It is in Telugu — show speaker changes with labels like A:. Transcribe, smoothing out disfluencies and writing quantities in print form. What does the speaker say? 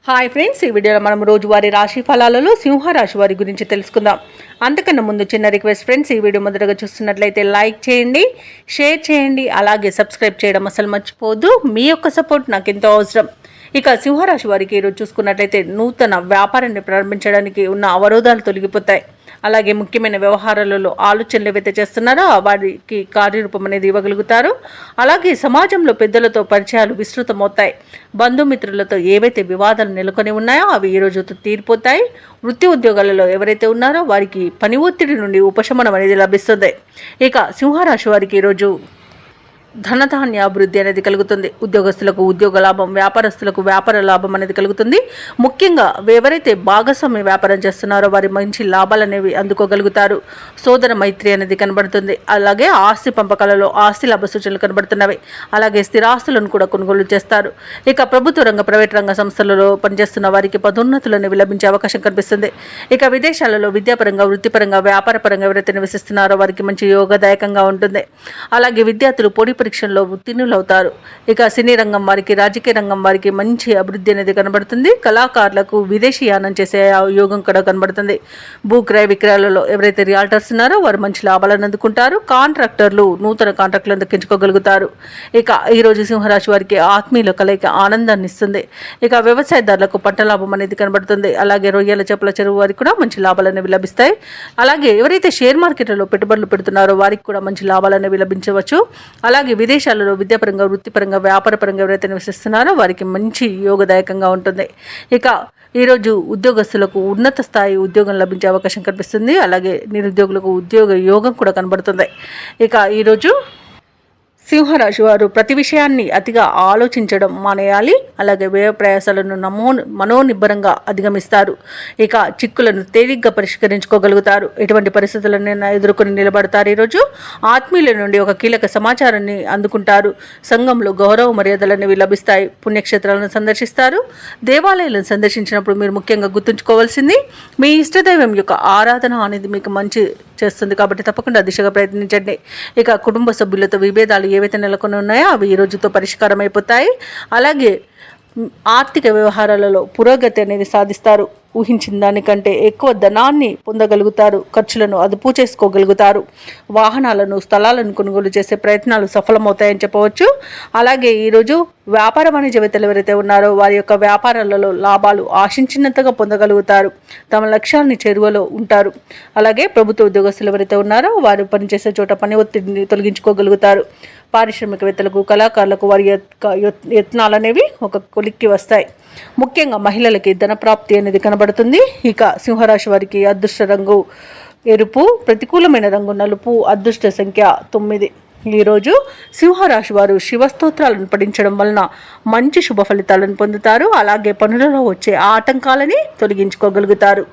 A: హాయ్ ఫ్రెండ్స్, ఈ వీడియోలో మనం రోజువారీ రాశి ఫలాలలో సింహరాశి వారి గురించి తెలుసుకుందాం. అంతకన్నా ముందు చిన్న రిక్వెస్ట్ ఫ్రెండ్స్, ఈ వీడియో మొదటగా చూస్తున్నట్లయితే లైక్ చేయండి, షేర్ చేయండి, అలాగే సబ్స్క్రైబ్ చేయడం అసలు మర్చిపోవద్దు. మీ యొక్క సపోర్ట్ నాకు ఎంతో అవసరం. ఇక సింహరాశి వారికి ఈరోజు చూసుకున్నట్లయితే నూతన వ్యాపారాన్ని ప్రారంభించడానికి ఉన్న అవరోధాలు తొలగిపోతాయి. అలాగే ముఖ్యమైన వ్యవహారాలలో ఆలోచనలు ఏవైతే చేస్తున్నారో వారికి కార్యరూపం అనేది ఇవ్వగలుగుతారు. అలాగే సమాజంలో పెద్దలతో పరిచయాలు విస్తృతమవుతాయి. బంధుమిత్రులతో ఏవైతే వివాదాలు నెలకొని ఉన్నాయో అవి ఈ రోజుతో తీరిపోతాయి. వృత్తి ఉద్యోగాలలో ఎవరైతే ఉన్నారో వారికి పని ఒత్తిడి నుండి ఉపశమనం అనేది లభిస్తుంది. ఇక సింహరాశి వారికి ఈరోజు ధనధాన్య అభివృద్ధి అనేది కలుగుతుంది. ఉద్యోగస్తులకు ఉద్యోగ లాభం, వ్యాపారస్తులకు వ్యాపార లాభం అనేది కలుగుతుంది. ముఖ్యంగా ఎవరైతే భాగస్వామ్య వ్యాపారం చేస్తున్నారో వారి మంచి లాభాలు అనేవి అందుకోగలుగుతారు. సోదర మైత్రి అనేది కనబడుతుంది. అలాగే ఆస్తి పంపకాలలో ఆస్తి లాభ సూచనలు కనబడుతున్నవి. అలాగే స్థిరాస్తులను కూడా కొనుగోలు చేస్తారు. ఇక ప్రభుత్వ రంగ, ప్రైవేట్ రంగ సంస్థలలో పనిచేస్తున్న వారికి పదోన్నతులు అనేవి లభించే అవకాశం కనిపిస్తుంది. ఇక విదేశాలలో విద్యాపరంగా, వృత్తిపరంగా, వ్యాపారపరంగా ఎవరైతే నివసిస్తున్నారో వారికి మంచి యోగదాయకంగా ఉంటుంది. అలాగే విద్యార్థులు పోటీ పరీక్షల్లో ఉత్తీర్ణులవుతారు. ఇక సినీ రంగం వారికి, రాజకీయ రంగం వారికి మంచి అభివృద్ధి అనేది కనబడుతుంది. కళాకారులకు విదేశీ యానం చేసే యోగం కూడా కనబడుతుంది. భూ క్రయ విక్రయాలలో ఎవరైతే రియాల్టర్స్ ఉన్నారో వారు మంచి లాభాలను అందుకుంటారు. కాంట్రాక్టర్లు నూతన కాంట్రాక్టులను దక్కించుకోగలుగుతారు. ఇక ఈరోజు సింహరాశి వారికి ఆత్మీయుల కలయిక ఆనందాన్ని ఇస్తుంది. ఇక వ్యవసాయదారులకు పంట లాభం అనేది కనబడుతుంది. అలాగే రొయ్యల చేపల చెరువు వారికి కూడా మంచి లాభాలు అనేవి లభిస్తాయి. అలాగే ఎవరైతే షేర్ మార్కెట్లలో పెట్టుబడులు పెడుతున్నారో వారికి కూడా మంచి లాభాలు అనేవి లభించవచ్చు. అలాగే విదేశాలలో విద్యాపరంగా, వృత్తిపరంగా, వ్యాపారపరంగా ఎవరైతే నివసిస్తున్నారో వారికి మంచి యోగదాయకంగా ఉంటుంది. ఇక ఈరోజు ఉద్యోగస్తులకు ఉన్నత స్థాయి ఉద్యోగం లభించే అవకాశం కనిపిస్తుంది. అలాగే నిరుద్యోగులకు ఉద్యోగ యోగం కూడా కనబడుతుంది. ఇక ఈరోజు సింహరాశి వారు ప్రతి విషయాన్ని అతిగా ఆలోచించడం మానేయాలి. అలాగే వ్యయ ప్రయాసాలను మనోనిబ్బరంగా అధిగమిస్తారు. ఇక చిక్కులను తేలిగ్గా పరిష్కరించుకోగలుగుతారు. ఎటువంటి పరిస్థితులను ఎదుర్కొని నిలబడతారు. ఈరోజు ఆత్మీయుల నుండి ఒక కీలక సమాచారాన్ని అందుకుంటారు. సంఘంలో గౌరవ మర్యాదలు అనేవి లభిస్తాయి. పుణ్యక్షేత్రాలను సందర్శిస్తారు. దేవాలయాలను సందర్శించినప్పుడు మీరు ముఖ్యంగా గుర్తుంచుకోవాల్సింది మీ ఇష్టదైవం యొక్క ఆరాధన అనేది మీకు మంచి చేస్తుంది. కాబట్టి తప్పకుండా దిశగా ప్రయత్నించండి. ఇక కుటుంబ సభ్యులతో విభేదాలు ఏవైతే నెలకొని ఉన్నాయో అవి ఈ రోజుతో పరిష్కారం అయిపోతాయి. అలాగే ఆర్థిక వ్యవహారాలలో పురోగతి అనేది సాధిస్తారు. ఊహించిన దానికంటే ఎక్కువ ధనాన్ని పొందగలుగుతారు. ఖర్చులను అదుపు చేసుకోగలుగుతారు. వాహనాలను, స్థలాలను కొనుగోలు చేసే ప్రయత్నాలు సఫలమవుతాయని చెప్పవచ్చు. అలాగే ఈరోజు వ్యాపార వాణిజ్యవేత్తలు ఎవరైతే ఉన్నారో వారి యొక్క వ్యాపారాలలో లాభాలు ఆశించినంతగా పొందగలుగుతారు. తమ లక్ష్యాన్ని చేరువలో ఉంటారు. అలాగే ప్రభుత్వ ఉద్యోగస్తులు ఎవరైతే ఉన్నారో వారు పనిచేసే చోట పని ఒత్తిడిని తొలగించుకోగలుగుతారు. పారిశ్రామికవేత్తలకు, కళాకారులకు వారి యత్నాలు అనేవి ఒక కొలిక్కి వస్తాయి. ముఖ్యంగా మహిళలకి ధనప్రాప్తి అనేది కనబడుతుంది. ఇక సింహరాశి వారికి అదృష్ట రంగు ఎరుపు, ప్రతికూలమైన రంగు నలుపు, అదృష్ట సంఖ్య 9. ఈరోజు సింహరాశి వారు శివస్తోత్రాలను పఠించడం వలన మంచి శుభ ఫలితాలను పొందుతారు. అలాగే పనులలో వచ్చే ఆటంకాలని తొలగించుకోగలుగుతారు.